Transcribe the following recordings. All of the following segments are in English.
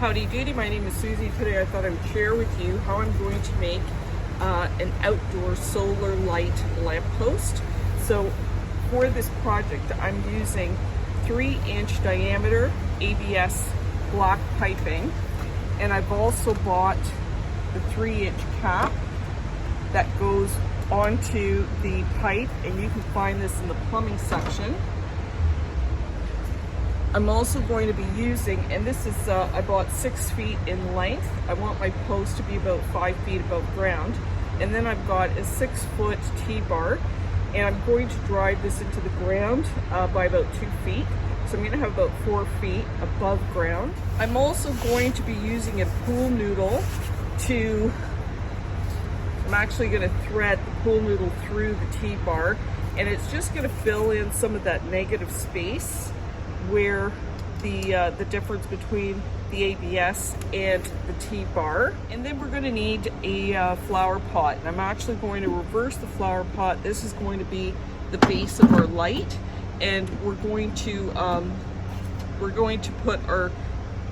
Howdy doody, my name is Susie. Today I thought I would share with you how I'm going to make an outdoor solar light lamppost. So for this project I'm using 3-inch diameter ABS block piping, and I've also bought the 3-inch cap that goes onto the pipe, and you can find this in the plumbing section. I'm also going to be using, and this is, I bought 6 feet in length. I want my post to be about 5 feet above ground. And then I've got a 6-foot T-bar, and I'm going to drive this into the ground by about 2 feet. So I'm gonna have about 4 feet above ground. I'm also going to be using a pool noodle I'm actually gonna thread the pool noodle through the T-bar, and it's just gonna fill in some of that negative space where the difference between the ABS and the T-bar. And then we're going to need a flower pot, and I'm actually going to reverse the flower pot. This is going to be the base of our light, and we're going to put our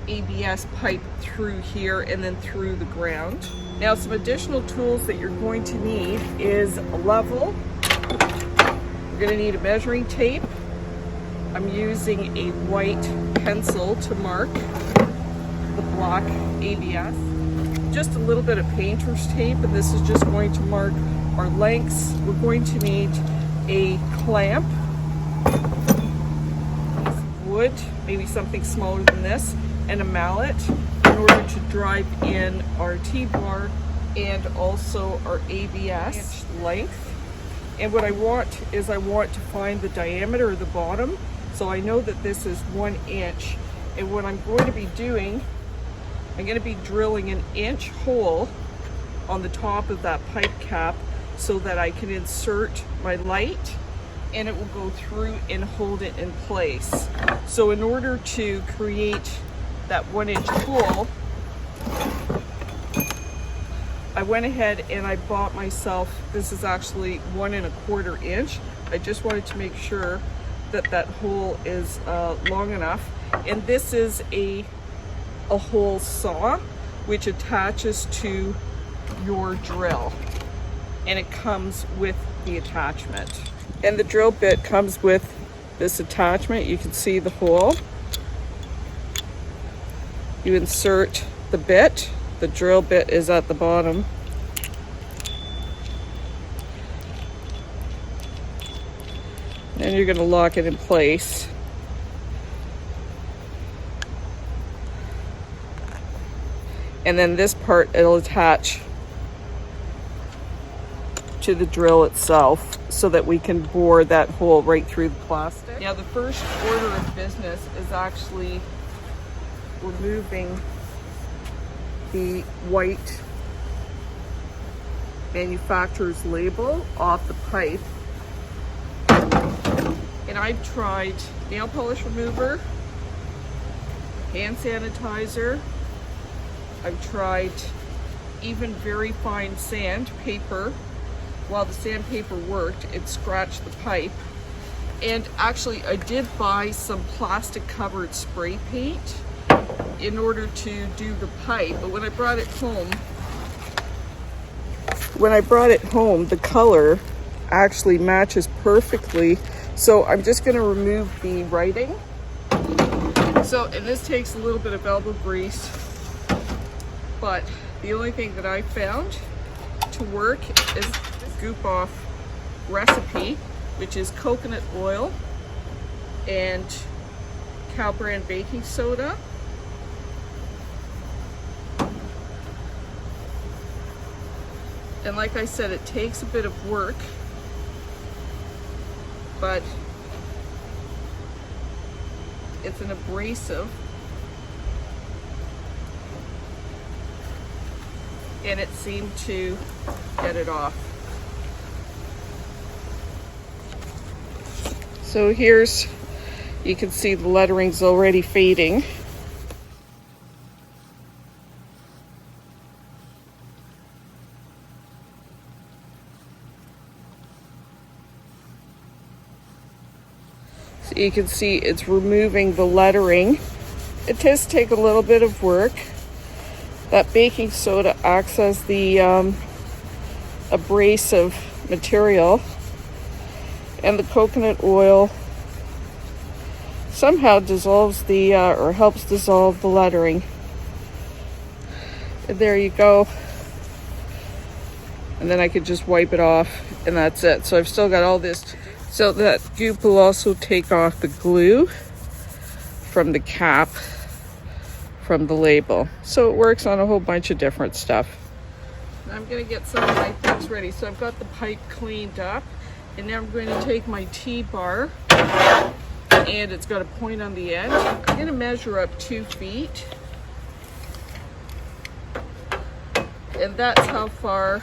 ABS pipe through here and then through the ground. Now, some additional tools that you're going to need is a level. We're going to need a measuring tape. I'm using a white pencil to mark the block ABS. Just a little bit of painter's tape, and this is just going to mark our lengths. We're going to need a clamp, wood, maybe something smaller than this, and a mallet in order to drive in our T-bar and also our ABS length. And what I want to find the diameter of the bottom. So I know that this is 1 inch, and what I'm going to be doing, I'm going to be drilling an inch hole on the top of that pipe cap so that I can insert my light and it will go through and hold it in place. So in order to create that 1 inch hole, I went ahead and I bought myself, this is actually 1 1/4 inch. I just wanted to make sure that hole is long enough. And this is a hole saw which attaches to your drill, and it comes with the attachment. And the drill bit comes with this attachment. You can see the hole. You insert the bit. The drill bit is at the bottom. And you're going to lock it in place. And then this part, it'll attach to the drill itself so that we can bore that hole right through the plastic. Now, the first order of business is actually removing the white manufacturer's label off the pipe. And I've tried nail polish remover, hand sanitizer. I've tried even very fine sandpaper. While the sandpaper worked, it scratched the pipe. And actually, I did buy some plastic covered spray paint in order to do the pipe. But when I brought it home, the color actually matches perfectly. So I'm just going to remove the writing. And this takes a little bit of elbow grease, but the only thing that I found to work is this Goop Off recipe, which is coconut oil and cow brand baking soda. And like I said, it takes a bit of work, but it's an abrasive, and it seemed to get it off. So you can see the lettering's already fading. So you can see it's removing the lettering It does take a little bit of work. That baking soda acts as the abrasive material, and the coconut oil somehow dissolves the or helps dissolve the lettering. And there you go. And then I could just wipe it off and that's it. So I've still got all this. So that goop will also take off the glue from the cap from the label. So it works on a whole bunch of different stuff. I'm going to get some of my things ready. So I've got the pipe cleaned up, and now I'm going to take my T-bar, and it's got a point on the end. I'm going to measure up 2 feet, and that's how far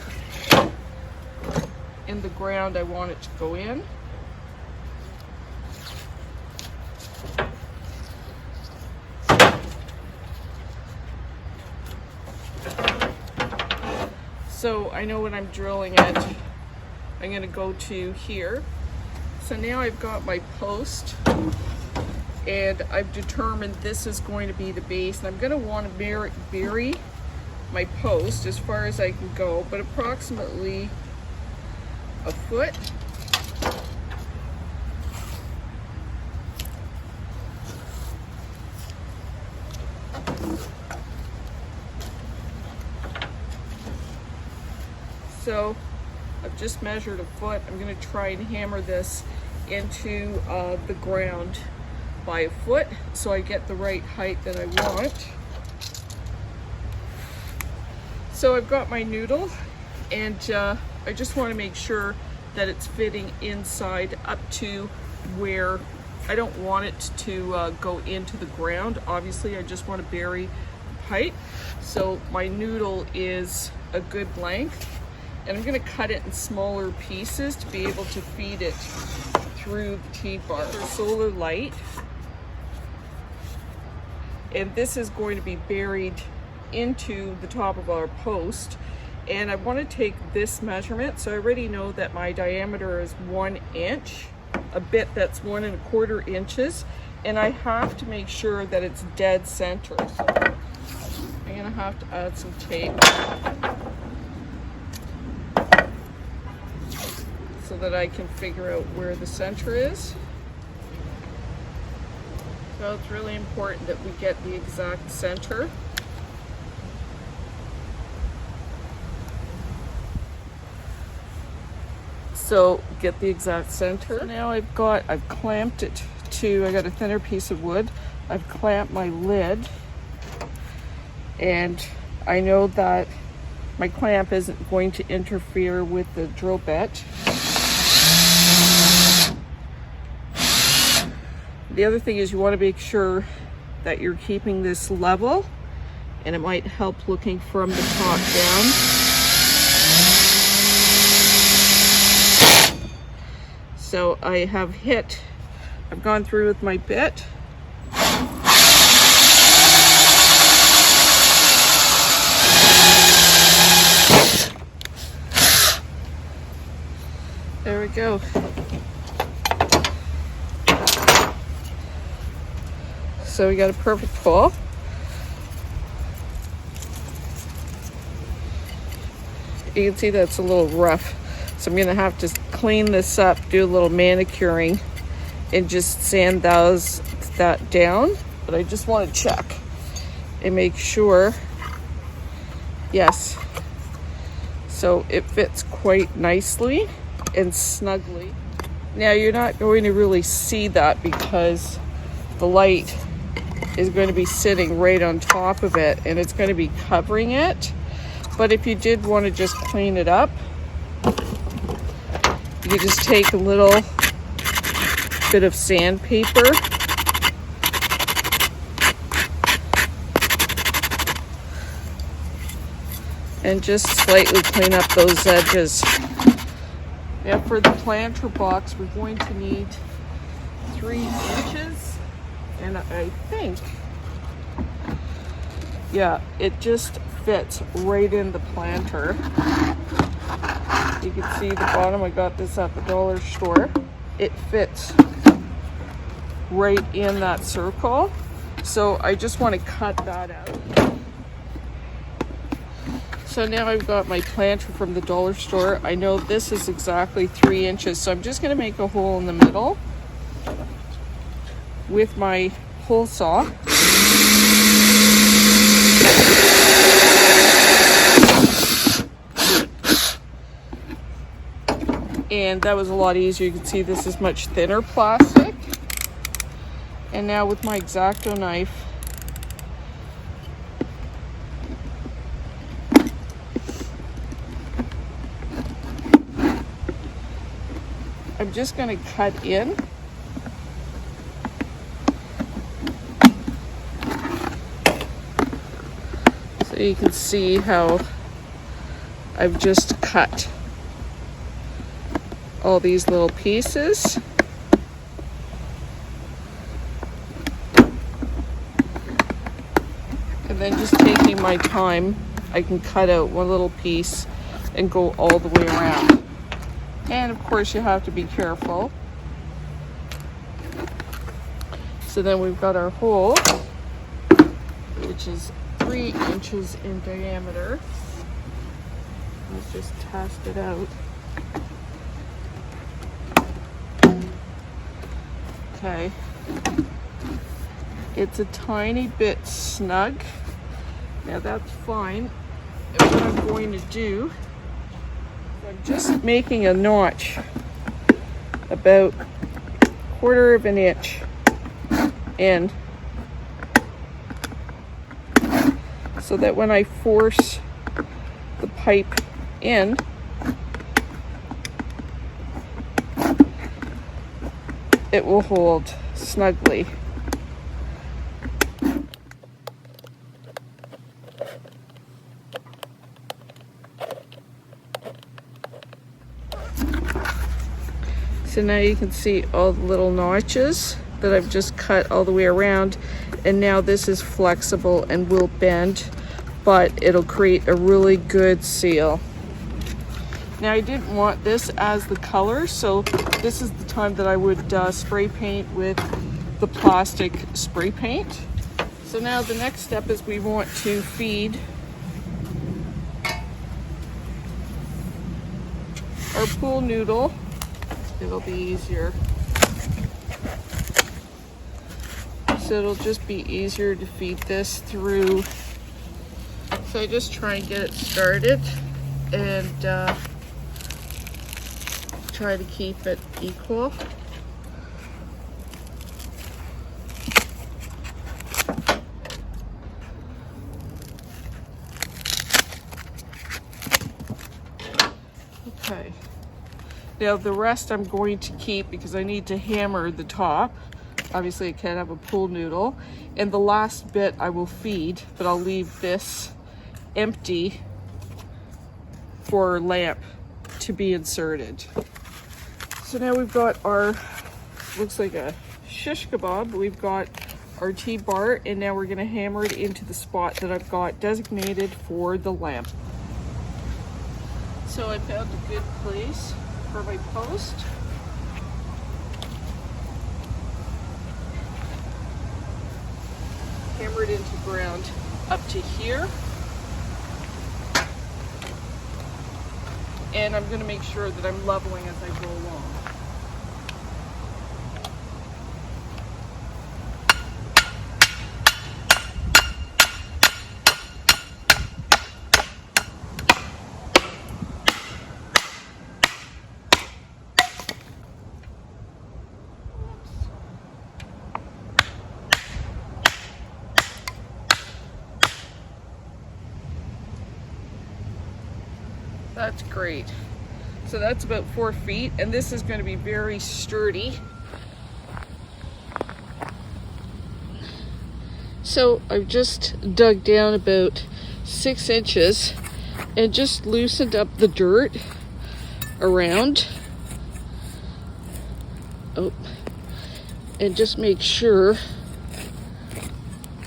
in the ground I want it to go in. So I know when I'm drilling it, I'm going to go to here. So now I've got my post, and I've determined this is going to be the base. And I'm going to want to bury my post as far as I can go, but approximately a foot. So I've just measured a foot. I'm going to try and hammer this into the ground by a foot so I get the right height that I want. So I've got my noodle, and I just want to make sure that it's fitting inside up to where I don't want it to go into the ground. Obviously, I just want to bury the pipe. So my noodle is a good length. And I'm going to cut it in smaller pieces to be able to feed it through the T-bar. Solar light. And this is going to be buried into the top of our post. And I want to take this measurement. So I already know that my diameter is 1 inch, a bit that's 1 1/4 inches. And I have to make sure that it's dead center. So I'm going to have to add some tape so that I can figure out where the center is. So it's really important that we get the exact center. So get the exact center. So now I've clamped it to, I got a thinner piece of wood. I've clamped my lid, and I know that my clamp isn't going to interfere with the drill bit. The other thing is you want to make sure that you're keeping this level, and it might help looking from the top down. So I've gone through with my bit. There we go. So we got a perfect fall. You can see that's a little rough. So I'm gonna have to clean this up, do a little manicuring, and just sand that down. But I just want to check and make sure. Yes. So it fits quite nicely and snugly. Now you're not going to really see that because the light is going to be sitting right on top of it, and it's going to be covering it. But if you did want to just clean it up, you could just take a little bit of sandpaper and just slightly clean up those edges. Now for the planter box, we're going to need 3 inches. And I think, yeah, it just fits right in the planter. You can see the bottom, I got this at the dollar store. It fits right in that circle. So I just want to cut that out. So now I've got my planter from the dollar store. I know this is exactly 3 inches, so I'm just going to make a hole in the middle with my hole saw. And that was a lot easier. You can see this is much thinner plastic. And now with my X-Acto knife, I'm just going to cut in. So you can see how I've just cut all these little pieces. And then just taking my time, I can cut out one little piece and go all the way around. And of course you have to be careful. So then we've got our hole, which is 3 inches in diameter. Let's just test it out. Okay. It's a tiny bit snug. Now that's fine. And what I'm going to do, I'm just making a notch about 1/4 of an inch in, so that when I force the pipe in, it will hold snugly. So now you can see all the little notches that I've just cut all the way around, and now this is flexible and will bend, but it'll create a really good seal. Now I didn't want this as the color, so this is the time that I would spray paint with the plastic spray paint. So now the next step is we want to feed our pool noodle. It'll be easier. So it'll just be easier to feed this through. So I just try and get it started and try to keep it equal. Okay. Now the rest I'm going to keep because I need to hammer the top. Obviously I can't have a pool noodle. And the last bit I will feed, but I'll leave this empty for lamp to be inserted. So now we've got our, looks like a shish kebab. We've got our T-bar, and now we're gonna hammer it into the spot that I've got designated for the lamp. So I found a good place for my post. Hammer it into ground up to here. And I'm going to make sure that I'm leveling as I go along. That's great. So that's about 4 feet, and this is going to be very sturdy. So I've just dug down about 6 inches and just loosened up the dirt around. Oh, and just make sure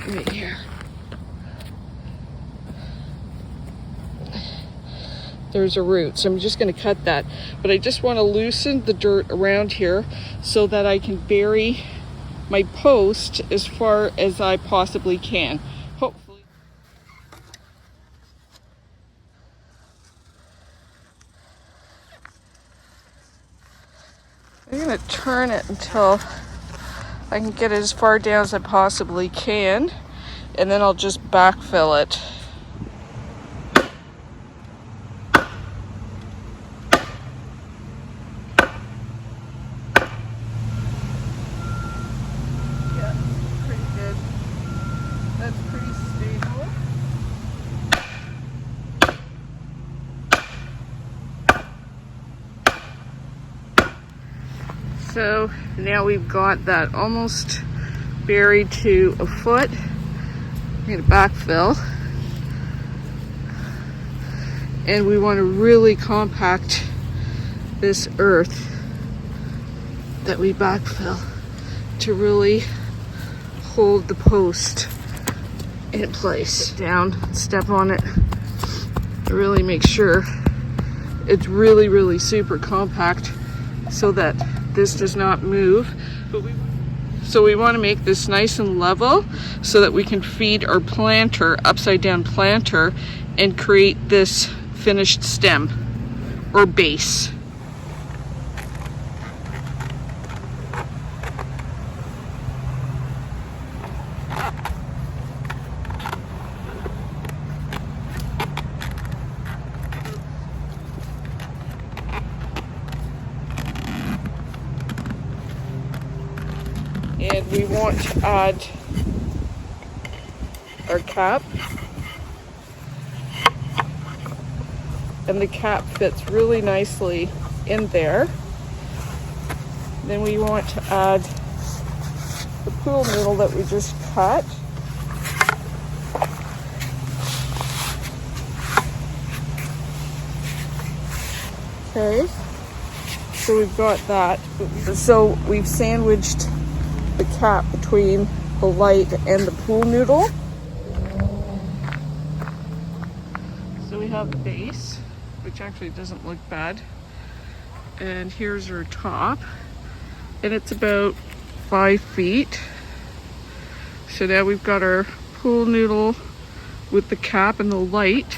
right here. There's a root, so I'm just going to cut that. But I just want to loosen the dirt around here so that I can bury my post as far as I possibly can. Hopefully. I'm gonna turn it until I can get it as far down as I possibly can, and then I'll just backfill it. Yeah, pretty good. That's pretty stable. So now we've got that almost buried to a foot. I'm going to backfill. And we want to really compact this earth that we backfill to really hold the post in place. Sit down, step on it, really make sure it's really, really super compact so that this does not move. So we want to make this nice and level so that we can feed our planter, upside down planter, and create this finished stem or base. And we want to add our cap. And the cap fits really nicely in there. Then we want to add the pool noodle that we just cut. Okay, so we've got that. So we've sandwiched the cap between the light and the pool noodle. So we have the base, which actually doesn't look bad. And here's our top. And it's about 5 feet. So now we've got our pool noodle with the cap and the light.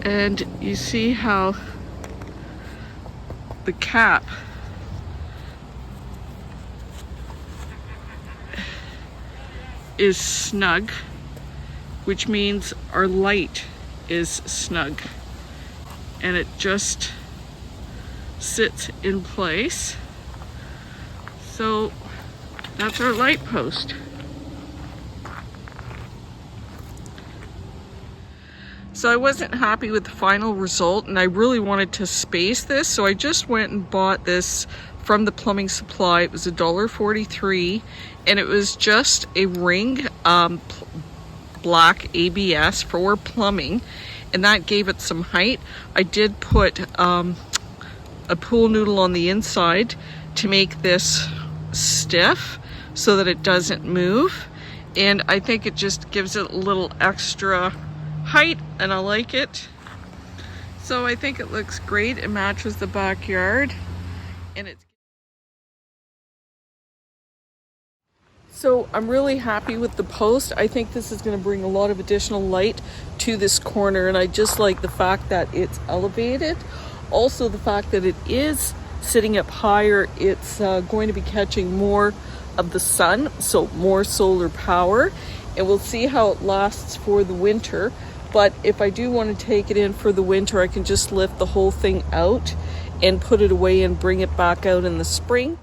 And you see how the cap is snug, which means our light is snug, and it just sits in place. So that's our light post. So I wasn't happy with the final result, and I really wanted to space this, so I just went and bought this from the plumbing supply. It was $1.43, and it was just a ring black ABS for plumbing, and that gave it some height. I did put a pool noodle on the inside to make this stiff so that it doesn't move, and I think it just gives it a little extra height, and I like it. So I think it looks great. It matches the backyard, and it's so I'm really happy with the post. I think this is going to bring a lot of additional light to this corner, and I just like the fact that it's elevated. Also the fact that it is sitting up higher, it's going to be catching more of the sun, so more solar power, and we'll see how it lasts for the winter. But if I do want to take it in for the winter, I can just lift the whole thing out and put it away and bring it back out in the spring.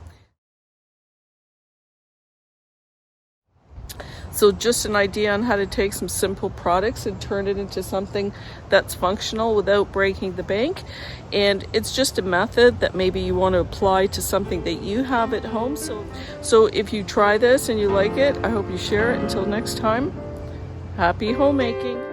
So just an idea on how to take some simple products and turn it into something that's functional without breaking the bank. And it's just a method that maybe you want to apply to something that you have at home. So if you try this and you like it, I hope you share it. Until next time, happy homemaking.